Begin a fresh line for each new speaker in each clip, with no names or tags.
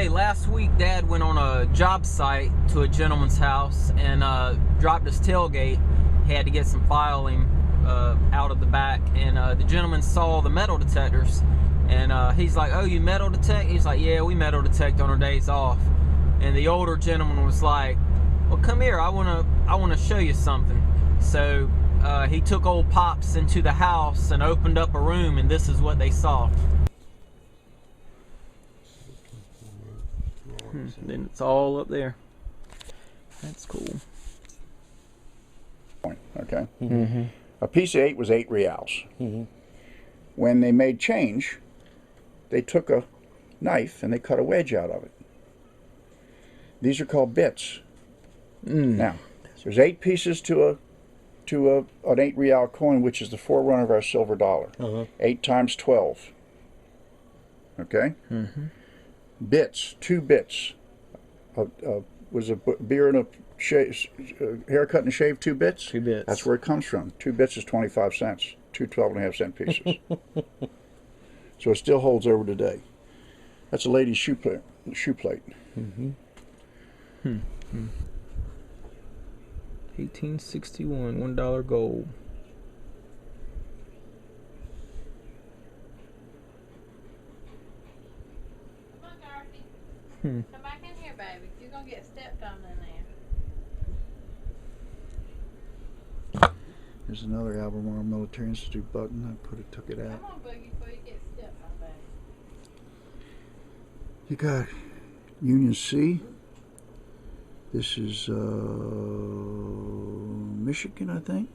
Hey, last week Dad went on a job site to a gentleman's house and dropped his tailgate. He had to get some filing out of the back, and the gentleman saw the metal detectors, and he's like, "Oh, you metal detect?" He's like, "Yeah, we metal detect on our days off." And the older gentleman was like, "Well, come here. I wanna show you something." So he took old Pops into the house and opened up a room, and this is what they saw. Then it's all up there. That's cool.
Okay.
Mm-hmm.
A piece of 8 was 8 reals.
Mm-hmm.
When they made change, they took a knife and they cut a wedge out of it. These are called bits. Now, there's 8 pieces to an 8 real coin, which is the forerunner of our silver dollar. 8 times 12. Okay. Bits, 2 bits. Was a beer and a haircut and a shave 2 bits?
2 bits.
That's where it comes from. 2 bits is 25 cents. 2 12.5-cent pieces. So it still holds over today. That's a lady's shoe plate.
Mm-hmm. 1861, $1 gold.
Come back in here, baby. You're gonna get stepped on in there.
There's another Albemarle Military Institute button. I took it out.
Come on, Boogie, before you get stepped on, baby.
You got Union C. This is Michigan, I think.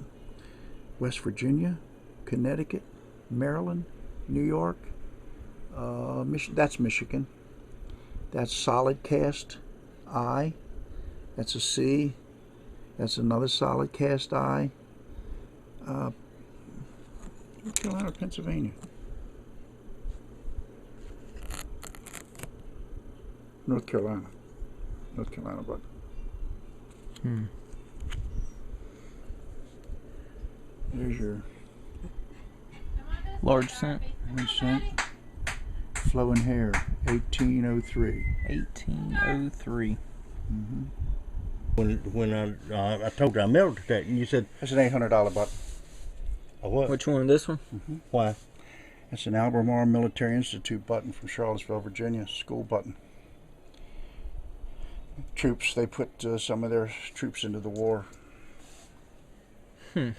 West Virginia, Connecticut, Maryland, New York. That's Michigan. That's solid cast I. That's a C. That's another solid cast I. North Carolina, Pennsylvania. North Carolina, but there's your
Large cent.
1 cent. Flowing hair, 1803.
1803.
When I told you I metal detect, and you said,
That's an $800 button.
"Oh, what?
Which one? This one?
Why?"
That's an Albemarle Military Institute button from Charlottesville, Virginia. School button. Troops, they put some of their troops into the war.
And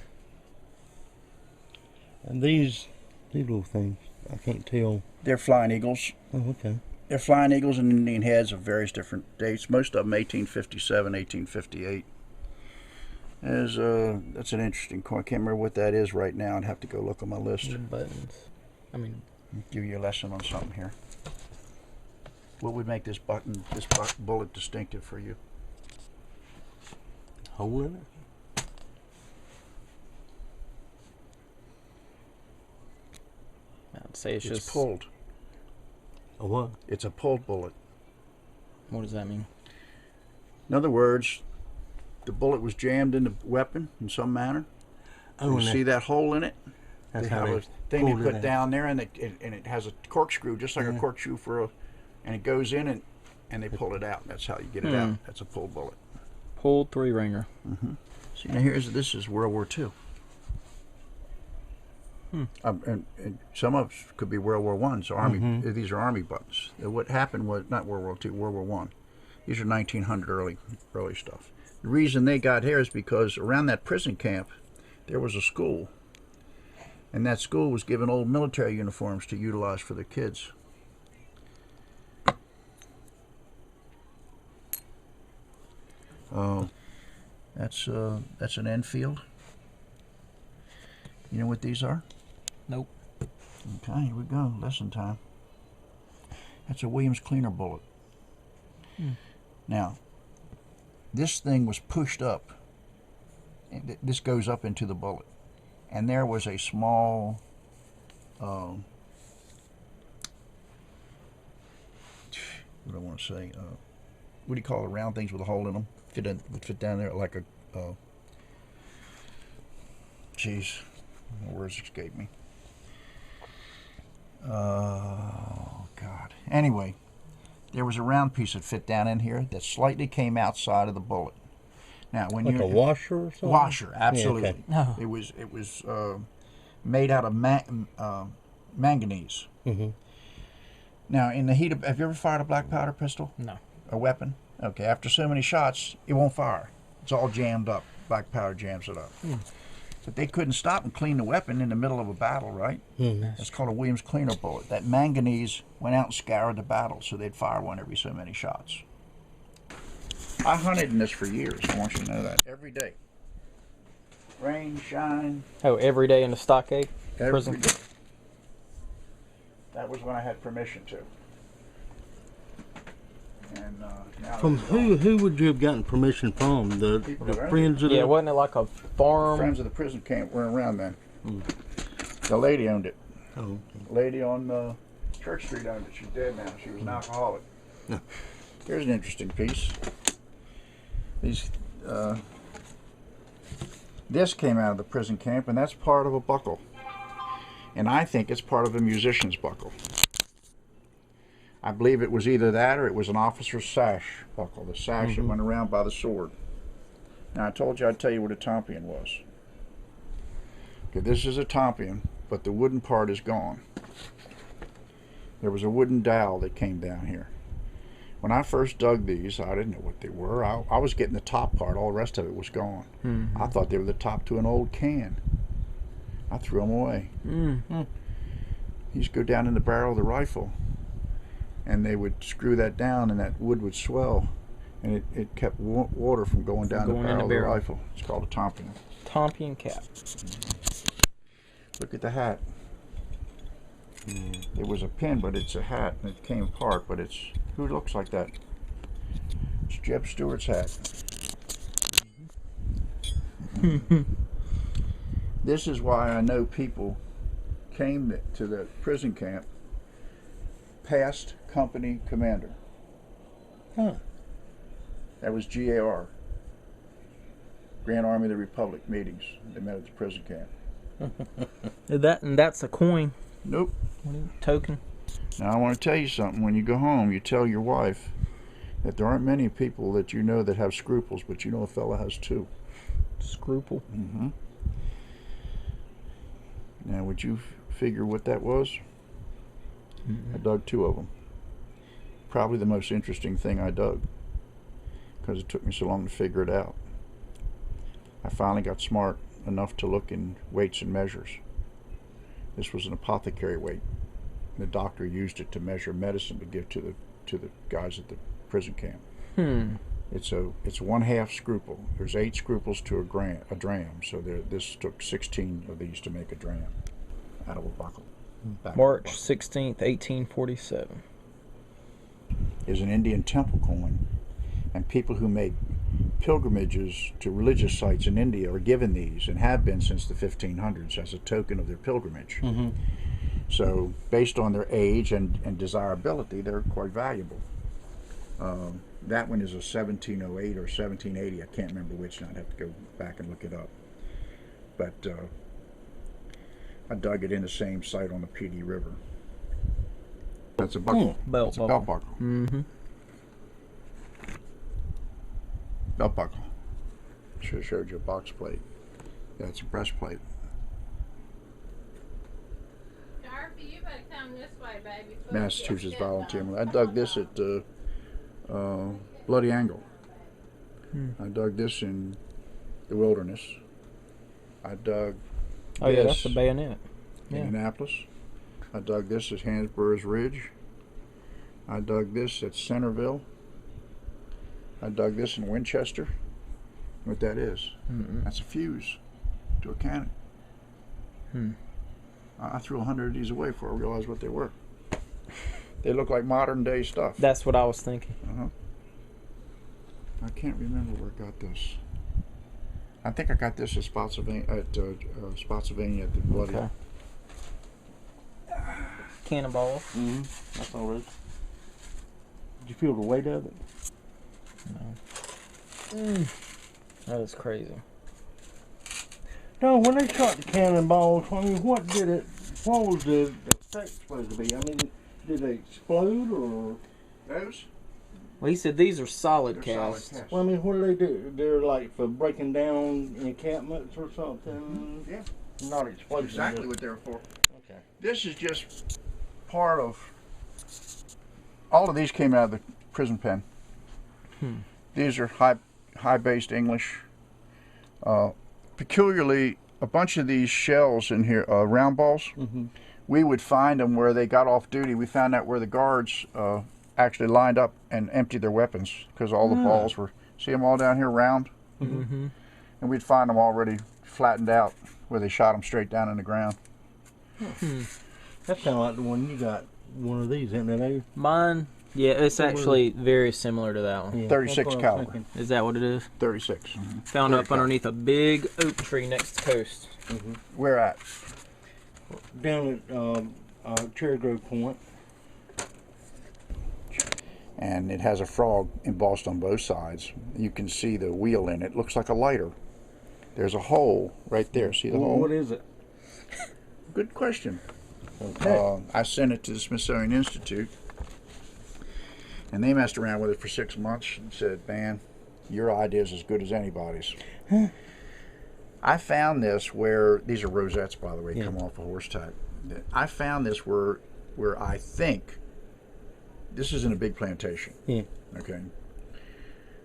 these little things, I can't tell.
They're Flying Eagles.
Oh, okay.
They're Flying Eagles and Indian heads of various different dates. Most of them 1857, 1858. That's an interesting coin. I can't remember what that is right now. I'd have to go look on my list.
Buttons. I mean,
Give you a lesson on something here. What would make this bullet distinctive for you?
Hole in it?
I'd say it's
It's
just
pulled.
A what?
It's a pulled bullet.
What does that mean?
In other words, the bullet was jammed in the weapon in some manner.
Oh,
You see that hole in it?
that's
They
how
have a
they
thing they
pulled
put
it out.
down there, and it has a corkscrew, just like a
Yeah.
corkscrew and it goes in and they pull it out. That's how you get it out. That's a pull bullet.
Pulled 3-ringer.
See, now this is World War II. And some of it could be World War I. So Army, these are Army buttons. What happened was not World War II, World War I. These are 1900 early stuff. The reason they got here is because around that prison camp, there was a school, and that school was given old military uniforms to utilize for their kids. That's an Enfield. You know what these are?
Nope.
Okay, here we go. Lesson time. That's a Williams cleaner bullet. Now, this thing was pushed up. And this goes up into the bullet. And there was a small what do I want to say? What do you call the round things with a hole in them? Fit down there like a geez, my words escape me. Oh God. Anyway, there was a round piece that fit down in here that slightly came outside of the bullet. Now, when
Like
you
a washer or something?
washer, absolutely.
okay.
No.
It was made out of manganese.
Mm-hmm.
Now, in the heat of, have you ever fired a black powder pistol?
No.
A weapon? Okay, after so many shots, it won't fire. It's all jammed up. Black powder jams it up. But they couldn't stop and clean the weapon in the middle of a battle, right?
Mm-hmm.
It's called a Williams cleaner bullet. That manganese went out and scoured the battle, so they'd fire one every so many shots. I hunted in this for years. I want you to know that. Every day. Rain, shine.
Oh, every day in the Stockade
Every
prison.
day. That was when I had permission to. And now
From who would you have gotten permission from? The
People around
friends of
Yeah,
the...
wasn't it like a farm?
friends of the prison camp weren't around then. The lady owned it.
Oh, okay.
Lady on Church Street owned it. She's dead now. She was an alcoholic.
Yeah.
Here's an interesting piece. These, this came out of the prison camp, and that's part of a buckle. And I think it's part of a musician's buckle. I believe it was either that or it was an officer's sash buckle, the sash that went around by the sword. Now, I told you I'd tell you what a tompion was. Okay, this is a tompion, but the wooden part is gone. There was a wooden dowel that came down here. When I first dug these, I didn't know what they were. I was getting the top part. All the rest of it was gone. I thought they were the top to an old can. I threw them away. He used to go down in the barrel of the rifle, and they would screw that down, and that wood would swell, and it kept water from going down the barrel of the rifle. It's called a tompion.
Tompion cap.
Look at the hat. It was a pin, but it's a hat, and it came apart, but it's... Who looks like that? It's Jeb Stewart's hat. This is why I know people came to the prison camp past company commander.
Huh.
That was GAR. Grand Army of the Republic meetings. They met at the prison camp.
And that's a coin.
Nope.
Token.
Now I want to tell you something. When you go home, you tell your wife that there aren't many people that you know that have scruples, but you know a fella has two.
Scruple.
Now, would you figure what that was? I dug two of them. Probably the most interesting thing I dug, because it took me so long to figure it out. I finally got smart enough to look in weights and measures. This was an apothecary weight. The doctor used it to measure medicine to give to the guys at the prison camp. It's 1/2 scruple. There's 8 scruples to a dram. So this took 16 of these to make a dram out of a buckle.
March 16th, 1847.
Is an Indian temple coin, and people who make pilgrimages to religious sites in India are given these, and have been since the 1500s, as a token of their pilgrimage. So based on their age and desirability, they're quite valuable. That one is a 1708 or 1780. I can't remember which, and I'd have to go back and look it up. But I dug it in the same site on the PD River. That's a buckle.
Belt
It's a belt buckle. Belt buckle. Should have showed you a box plate. That's a breastplate.
Darby, you better come this way, baby. before you get
Massachusetts
stepped
volunteer.
on.
I dug this at Bloody Angle. I dug this in the wilderness. I dug
Oh yeah,
this
that's the bayonet.
in
Yeah.
Annapolis. I dug this at Hansboro's Ridge. I dug this at Centerville. I dug this in Winchester. What that is? That's a fuse to a cannon. I threw 100 of these away before I realized what they were. They look like modern day stuff.
That's what I was thinking.
I can't remember where I got this. I think I got this at Spotsylvania at the Bloody.
Okay. Cannonball.
That's all right. Did you feel the weight of it?
No. That is crazy.
No, when they shot the cannonballs, I mean, what was the effect supposed to be? I mean, did they explode or?
Those?
Well, he said these are solid
They're solid
casts.
casts.
Well, I mean, what do they do? They're like for breaking down encampments or something?
Yeah.
Not explosives.
Exactly what they're for.
Okay.
This is just part of. All of these came out of the prison pen. These are high-based English. Peculiarly, a bunch of these shells in here, round balls, we would find them where they got off duty. We found out where the guards actually lined up and emptied their weapons because all the balls were, see them all down here round? And we'd find them already flattened out where they shot them straight down in the ground.
That's kind of like the one you got. One of these, isn't it? Eh?
Mine, yeah, it's actually very similar to that one.
Yeah,
36
that's what I was
caliber.
thinking.
Is that what it is?
36.
Found up
30
underneath a big oak tree next to the coast.
Where at?
Down at Cherry Grove Point.
And it has a frog embossed on both sides. You can see the wheel in it. Looks like a lighter. There's a hole right there. See the hole?
What is it?
Good question.
Okay.
I sent it to the Smithsonian Institute, and they messed around with it for 6 months and said, man, your idea is as good as anybody's. I found this where, these are rosettes, by the way, come off a horse type. I found this where I think, this is in a big plantation.
Yeah.
Okay.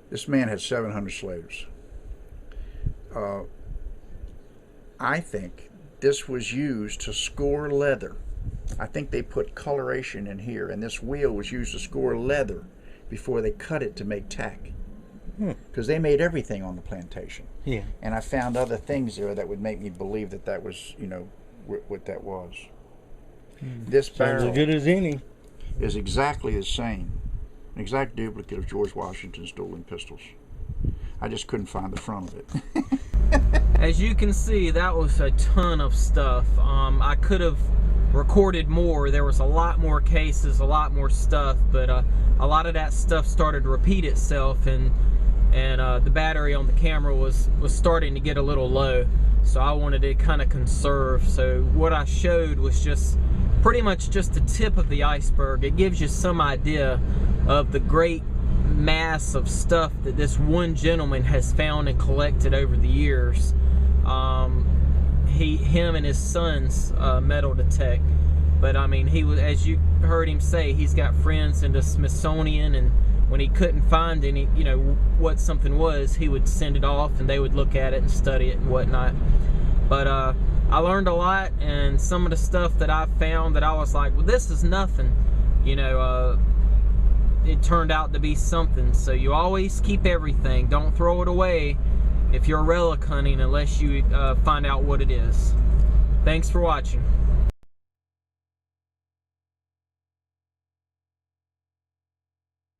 This man had 700 slaves. I think this was used to score leather. I think they put coloration in here, and this wheel was used to score leather before they cut it to make tack. Because they made everything on the plantation.
Yeah.
And I found other things there that would make me believe that that was, you know, what that was. This
Sounds
barrel
as good as any.
is exactly the same, an exact duplicate of George Washington's dueling pistols. I just couldn't find the front of it.
As you can see, that was a ton of stuff. I could have recorded more. There was a lot more cases, a lot more stuff, but a lot of that stuff started to repeat itself, and the battery on the camera was starting to get a little low, so I wanted to kind of conserve. So what I showed was just pretty much just the tip of the iceberg. It gives you some idea of the great mass of stuff that this one gentleman has found and collected over the years. Him and his sons metal detect, but I mean, he was, as you heard him say, he's got friends in the Smithsonian, and when he couldn't find any, you know, what something was, he would send it off and they would look at it and study it and whatnot. But I learned a lot, and some of the stuff that I found that I was like, well, this is nothing, you know, it turned out to be something. So you always keep everything. Don't throw it away if you're relic hunting unless you find out what it is. Thanks for watching.